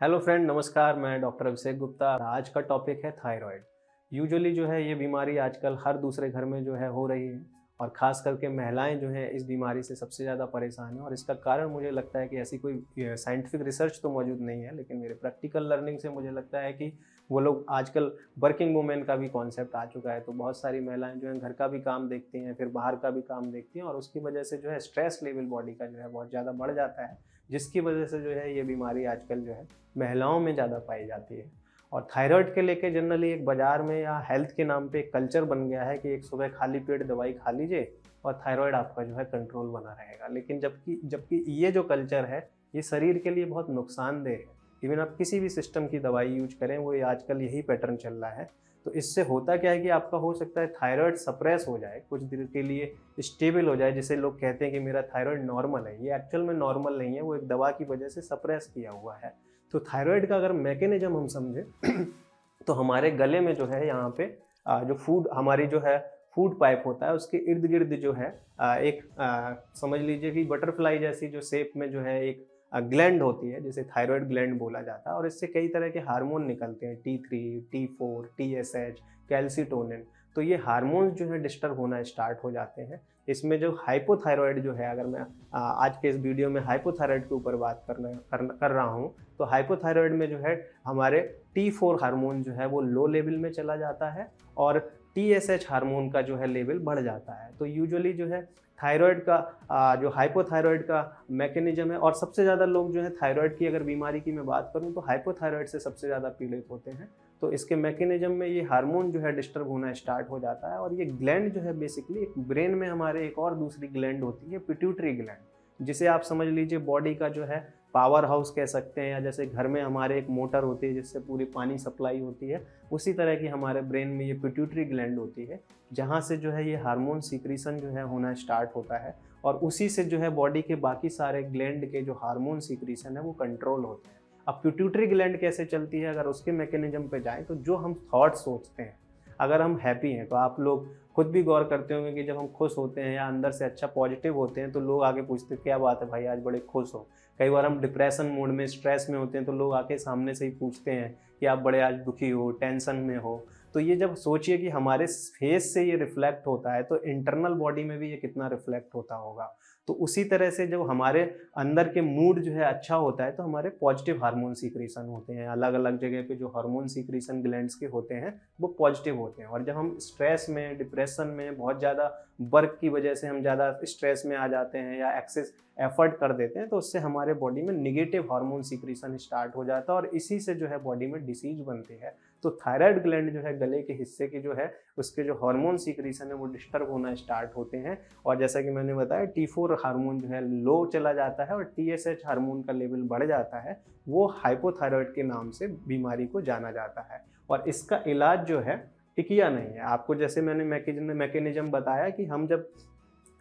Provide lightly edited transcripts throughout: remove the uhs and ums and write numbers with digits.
Hello friend, नमस्कार। मैं doctor Abhishek Gupta. आज का टॉपिक है थायराइड। यूजुअली जो है ये बीमारी आजकल हर दूसरे घर में जो है हो रही है और ख़ास करके महिलाएं जो हैं इस बीमारी से सबसे ज़्यादा परेशान हैं। और इसका कारण मुझे लगता है कि ऐसी कोई साइंटिफिक रिसर्च तो मौजूद नहीं है, लेकिन मेरे प्रैक्टिकल लर्निंग से मुझे लगता है कि वो लोग आजकल वर्किंग वुमेन का भी कॉन्सेप्ट आ चुका है। तो बहुत सारी महिलाएं जो हैं घर का भी काम देखती हैं, फिर बाहर का भी काम देखती हैं और उसकी वजह से जो है स्ट्रेस लेवल बॉडी का जो है बहुत ज़्यादा बढ़ जाता है, जिसकी वजह से जो है ये बीमारी आजकल जो है महिलाओं में ज़्यादा पाई जाती है। और थायराइड के लेके जनरली एक बाज़ार में या हेल्थ के नाम पे एक कल्चर बन गया है कि एक सुबह खाली पेट दवाई खा लीजिए और थायराइड आपका जो है कंट्रोल बना रहेगा। लेकिन जबकि जबकि ये जो कल्चर है ये शरीर के लिए बहुत नुकसानदेह है। इवन आप किसी भी सिस्टम की दवाई यूज करें, वो आजकल यही पैटर्न चल रहा है। तो इससे होता क्या है कि आपका हो सकता है थायराइड सप्रेस हो जाए, कुछ देर के लिए स्टेबल हो जाए, जिसे लोग कहते हैं कि मेरा थायराइड नॉर्मल है। ये एक्चुअल में नॉर्मल नहीं है, वो एक दवा की वजह से सप्रेस किया हुआ है। तो थायराइड का अगर मैकेनिज्म हम समझें तो हमारे गले में जो है यहाँ पे जो फूड हमारी जो है फूड पाइप होता है, उसके इर्द गिर्द जो है एक समझ लीजिए कि बटरफ्लाई जैसी जो शेप में जो है एक ग्लैंड होती है, जिसे थायराइड ग्लैंड बोला जाता है। और इससे कई तरह के हार्मोन निकलते हैं, T3, T4, TSH, कैल्सिटोनिन। तो ये हार्मोन्स जो है डिस्टर्ब होना स्टार्ट हो जाते हैं। इसमें जो हाइपोथायराइड जो है, अगर मैं आज के इस वीडियो में हाइपोथायराइड के ऊपर बात कर रहा हूँ, तो हाइपोथायराइड में जो है हमारे T4 हार्मोन जो है वो लो लेवल में चला जाता है और TSH हार्मोन का जो है लेवल बढ़ जाता है। तो यूजुअली जो है थायराइड का जो हाइपोथायराइड का मैकेनिज्म है, और सबसे ज़्यादा लोग जो है थायराइड की अगर बीमारी की मैं बात करूँ तो हाइपोथायराइड से सबसे ज़्यादा पीड़ित होते हैं। तो इसके मैकेनिज्म में ये हार्मोन जो है डिस्टर्ब होना स्टार्ट हो जाता है। और ये ग्लैंड जो है बेसिकली ब्रेन में हमारे एक और दूसरी ग्लैंड होती है, पिट्यूटरी ग्लैंड, जिसे आप समझ लीजिए बॉडी का जो है पावर हाउस कह सकते हैं। या जैसे घर में हमारे एक मोटर होती है जिससे पूरी पानी सप्लाई होती है, उसी तरह की हमारे ब्रेन में ये पिट्यूटरी ग्लैंड होती है, जहाँ से जो है ये हार्मोन सीक्रेशन जो है होना स्टार्ट होता है। और उसी से जो है बॉडी के बाकी सारे ग्लैंड के जो हार्मोन सीक्रेशन है वो कंट्रोल होते हैं। अब पिट्यूटरी ग्लैंड कैसे चलती है, अगर उसके मैकेनिज्म पे जाएं तो जो हम थॉट सोचते हैं, अगर हम हैप्पी हैं तो आप लोग खुद भी गौर करते होंगे कि जब हम खुश होते हैं या अंदर से अच्छा पॉजिटिव होते हैं तो लोग आके पूछते हैं क्या बात है भाई, आज बड़े खुश हो। कई बार हम डिप्रेशन मूड में, स्ट्रेस में होते हैं तो लोग आके सामने से ही पूछते हैं कि आप बड़े आज दुखी हो, टेंशन में हो। तो ये जब सोचिए कि हमारे फेस से ये रिफ्लेक्ट होता है, तो इंटरनल बॉडी में भी ये कितना रिफ्लेक्ट होता होगा। तो उसी तरह से जब हमारे अंदर के मूड जो है अच्छा होता है तो हमारे पॉजिटिव हार्मोन सीक्रेशन होते हैं। अलग अलग जगह पे जो हार्मोन सीक्रेशन ग्लैंड्स के होते हैं वो पॉजिटिव होते हैं। और जब हम स्ट्रेस में, डिप्रेशन में, बहुत ज़्यादा वर्क की वजह से हम ज़्यादा स्ट्रेस में आ जाते हैं या एक्सेस एफर्ट कर देते हैं, तो उससे हमारे बॉडी में निगेटिव हार्मोन सीक्रेशन स्टार्ट हो जाता है और इसी से जो है बॉडी में डिसीज बनती है। तो थायराइड ग्लैंड जो है गले के हिस्से की जो है उसके जो हार्मोन सीक्रेशन है वो डिस्टर्ब होना स्टार्ट होते हैं। और जैसा कि मैंने बताया T4 हार्मोन जो है लो चला जाता है और TSH हार्मोन का लेवल बढ़ जाता है। वो हाइपोथायराइड के नाम से बीमारी को जाना जाता है। और इसका इलाज जो है टिकिया नहीं है। आपको जैसे मैंने मैकेनिज्म बताया कि हम जब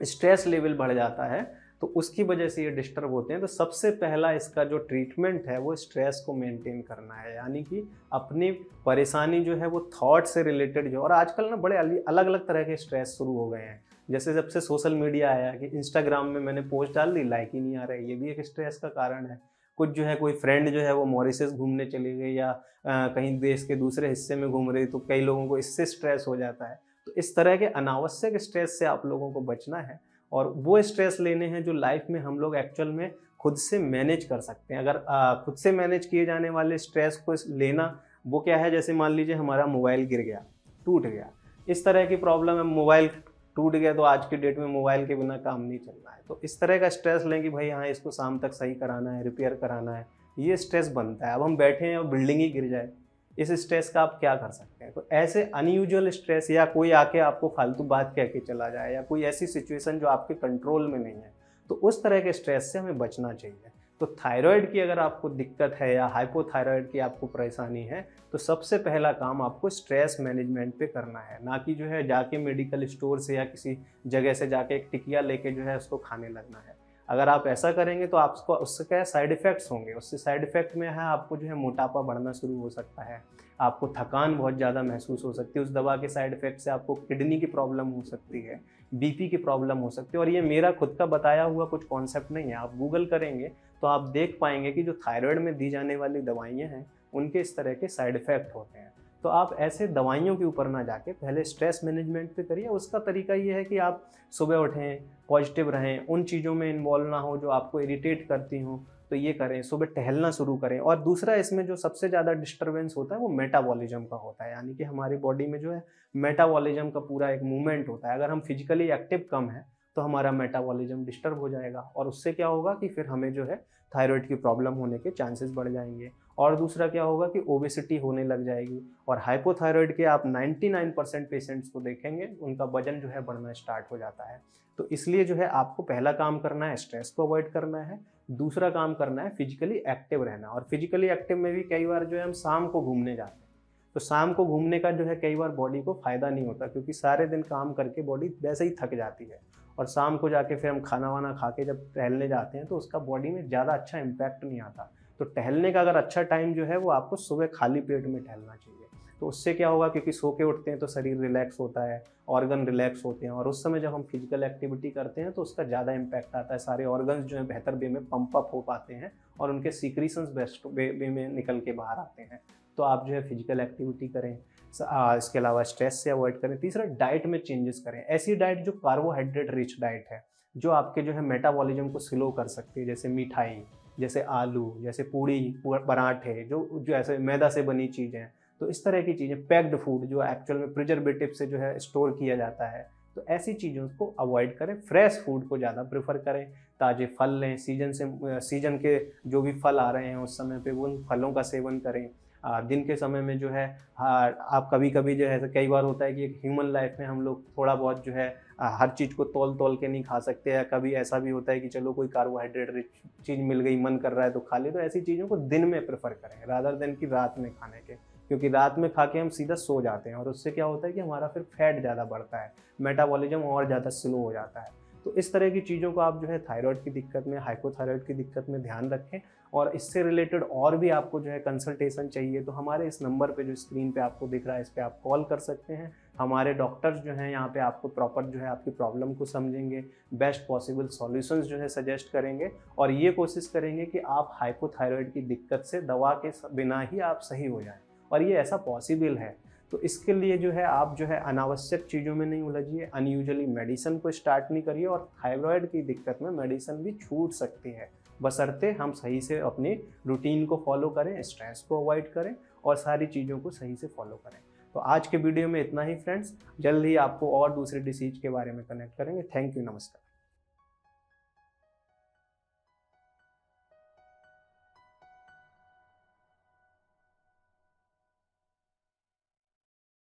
स्ट्रेस लेवल बढ़ जाता है तो उसकी वजह से ये डिस्टर्ब होते हैं। तो सबसे पहला इसका जो ट्रीटमेंट है वो स्ट्रेस को मेंटेन करना है, यानी कि अपनी परेशानी जो है वो थॉट से रिलेटेड जो, और आजकल ना बड़े अलग अलग तरह के स्ट्रेस शुरू हो गए हैं। जैसे जब से सोशल मीडिया आया कि इंस्टाग्राम में मैंने पोस्ट डाल दी, लाइक ही नहीं आ रहे, ये भी एक स्ट्रेस का कारण है। कुछ जो है कोई फ्रेंड जो है वो मॉरिशस घूमने चली गई या कहीं देश के दूसरे हिस्से में घूम रही, तो कई लोगों को इससे स्ट्रेस हो जाता है। तो इस तरह के अनावश्यक स्ट्रेस से आप लोगों को बचना है और वो स्ट्रेस लेने हैं जो लाइफ में हम लोग एक्चुअल में खुद से मैनेज कर सकते हैं। अगर खुद से मैनेज किए जाने वाले स्ट्रेस को लेना, वो क्या है, जैसे मान लीजिए हमारा मोबाइल गिर गया, टूट गया, इस तरह की प्रॉब्लम है। मोबाइल टूट गया तो आज के डेट में मोबाइल के बिना काम नहीं चल रहा है, तो इस तरह का स्ट्रेस लें कि भाई हाँ इसको शाम तक सही कराना है, रिपेयर कराना है, ये स्ट्रेस बनता है। अब हम बैठे हैं और बिल्डिंग ही गिर जाए, इस स्ट्रेस का आप क्या कर सकते हैं। तो ऐसे अनयूजुअल स्ट्रेस, या कोई आके आपको फालतू बात कह के चला जाए, या कोई ऐसी सिचुएशन जो आपके कंट्रोल में नहीं है, तो उस तरह के स्ट्रेस से हमें बचना चाहिए। तो थायराइड की अगर आपको दिक्कत है या हाइपोथायराइड की आपको परेशानी है, तो सबसे पहला काम आपको स्ट्रेस मैनेजमेंट पे करना है, ना कि जो है जाके मेडिकल स्टोर से या किसी जगह से जाके एक टिकिया लेके जो है उसको खाने लगना है। अगर आप ऐसा करेंगे तो आपको उससे क्या साइड इफ़ेक्ट्स होंगे। उससे साइड इफ़ेक्ट में है आपको जो है मोटापा बढ़ना शुरू हो सकता है, आपको थकान बहुत ज़्यादा महसूस हो सकती है, उस दवा के साइड इफ़ेक्ट से आपको किडनी की प्रॉब्लम हो सकती है, बीपी की प्रॉब्लम हो सकती है। और ये मेरा खुद का बताया हुआ कुछ कॉन्सेप्ट नहीं है, आप गूगल करेंगे तो आप देख पाएंगे कि जो थायराइड में दी जाने वाली दवाइयाँ हैं उनके इस तरह के साइड इफ़ेक्ट होते हैं। तो आप ऐसे दवाइयों के ऊपर ना जाके पहले स्ट्रेस मैनेजमेंट पे करिए। उसका तरीका ये है कि आप सुबह उठें, पॉजिटिव रहें, उन चीज़ों में इन्वॉल्व ना हो जो आपको इरिटेट करती हों, तो ये करें, सुबह टहलना शुरू करें। और दूसरा इसमें जो सबसे ज़्यादा डिस्टर्बेंस होता है वो मेटाबॉलिज्म का होता है, यानी कि हमारी बॉडी में जो है मेटाबॉलिज्म का पूरा एक मूवमेंट होता है। अगर हम फिजिकली एक्टिव कम हैं तो हमारा मेटाबॉलिज्म डिस्टर्ब हो जाएगा और उससे क्या होगा कि फिर हमें जो है थायराइड की प्रॉब्लम होने के चांसेस बढ़ जाएंगे। और दूसरा क्या होगा कि ओबेसिटी होने लग जाएगी। और हाइपोथायराइड के आप 99% पेशेंट्स को देखेंगे उनका वजन जो है बढ़ना स्टार्ट हो जाता है। तो इसलिए जो है आपको पहला काम करना है स्ट्रेस को अवॉइड करना है, दूसरा काम करना है फिजिकली एक्टिव रहना। और फिजिकली एक्टिव में भी कई बार जो है हम शाम को घूमने जाते हैं, तो शाम को घूमने का जो है कई बार बॉडी को फ़ायदा नहीं होता, क्योंकि सारे दिन काम करके बॉडी वैसे ही थक जाती है। और शाम को जाके फिर हम खाना वाना खा के जब टहलने जाते हैं तो उसका बॉडी में ज़्यादा अच्छा इम्पैक्ट नहीं आता। तो टहलने का अगर अच्छा टाइम जो है वो आपको सुबह खाली पेट में टहलना चाहिए। तो उससे क्या होगा, क्योंकि सो के उठते हैं तो शरीर रिलैक्स होता है, ऑर्गन रिलैक्स होते हैं, और उस समय जब हम फिजिकल एक्टिविटी करते हैं तो उसका ज़्यादा इम्पैक्ट आता है। सारे ऑर्गन्स जो है बेहतर वे में पंप अप हो पाते हैं और उनके सीक्रीशंस बेस्ट वे में निकल के बाहर आते हैं। तो आप जो है फिजिकल एक्टिविटी करें, इसके अलावा स्ट्रेस से अवॉइड करें। तीसरा, डाइट में चेंजेस करें। ऐसी डाइट जो कार्बोहाइड्रेट रिच डाइट है, जो आपके जो है मेटाबॉलिज्म को स्लो कर सकती है, जैसे मिठाई, जैसे आलू, जैसे पूड़ी पराठे, जो ऐसे मैदा से बनी चीज़ें। तो इस तरह की चीज़ें, पैक्ड फूड जो एक्चुअल में प्रिजर्वेटिव से जो है स्टोर किया जाता है, तो ऐसी चीज़ों को अवॉइड करें। फ्रेश फूड को ज़्यादा प्रेफर करें, ताज़े फल लें, सीजन के जो भी फल आ रहे हैं उस समय पे उन फलों का सेवन करें। दिन के समय में जो है आप कभी-कभी जो है कई बार होता है कि एक ह्यूमन लाइफ में हम लोग थोड़ा बहुत जो है हर चीज़ को तौल-तौल के नहीं खा सकते, या कभी ऐसा भी होता है कि चलो कोई कार्बोहाइड्रेट रिच चीज़ मिल गई, मन कर रहा है तो खा ली। तो ऐसी चीज़ों को दिन में प्रेफ़र करें रादर देन कि रात में खाने के, क्योंकि रात में खा के हम सीधा सो जाते हैं और उससे क्या होता है कि हमारा फिर फैट ज़्यादा बढ़ता है, मेटाबॉलिज्म और ज़्यादा स्लो हो जाता है। तो इस तरह की चीज़ों को आप जो है थायराइड की दिक्कत में, हाइपोथायराइड की दिक्कत में ध्यान रखें। और इससे रिलेटेड और भी आपको जो है कंसल्टेशन चाहिए तो हमारे इस नंबर पे जो स्क्रीन पे आपको दिख रहा है, इस पे आप कॉल कर सकते हैं। हमारे डॉक्टर्स जो हैं यहाँ पे आपको प्रॉपर जो है आपकी प्रॉब्लम को समझेंगे, बेस्ट पॉसिबल सॉल्यूशंस जो है सजेस्ट करेंगे, और ये कोशिश करेंगे कि आप हाइपोथायराइड की दिक्कत से दवा के बिना ही आप सही हो जाएं। और ये ऐसा पॉसिबल है। तो इसके लिए जो है आप जो है अनावश्यक चीज़ों में नहीं उलझिए, अनयूजुअली मेडिसिन को स्टार्ट नहीं करिए। और थायराइड की दिक्कत में मेडिसिन भी छूट सकती है, बशर्ते हम सही से अपनी रूटीन को फॉलो करें, स्ट्रेस को अवॉइड करें और सारी चीज़ों को सही से फॉलो करें। तो आज के वीडियो में इतना ही फ्रेंड्स, जल्द ही आपको और दूसरे डिसीज के बारे में कनेक्ट करेंगे। थैंक यू, नमस्कार।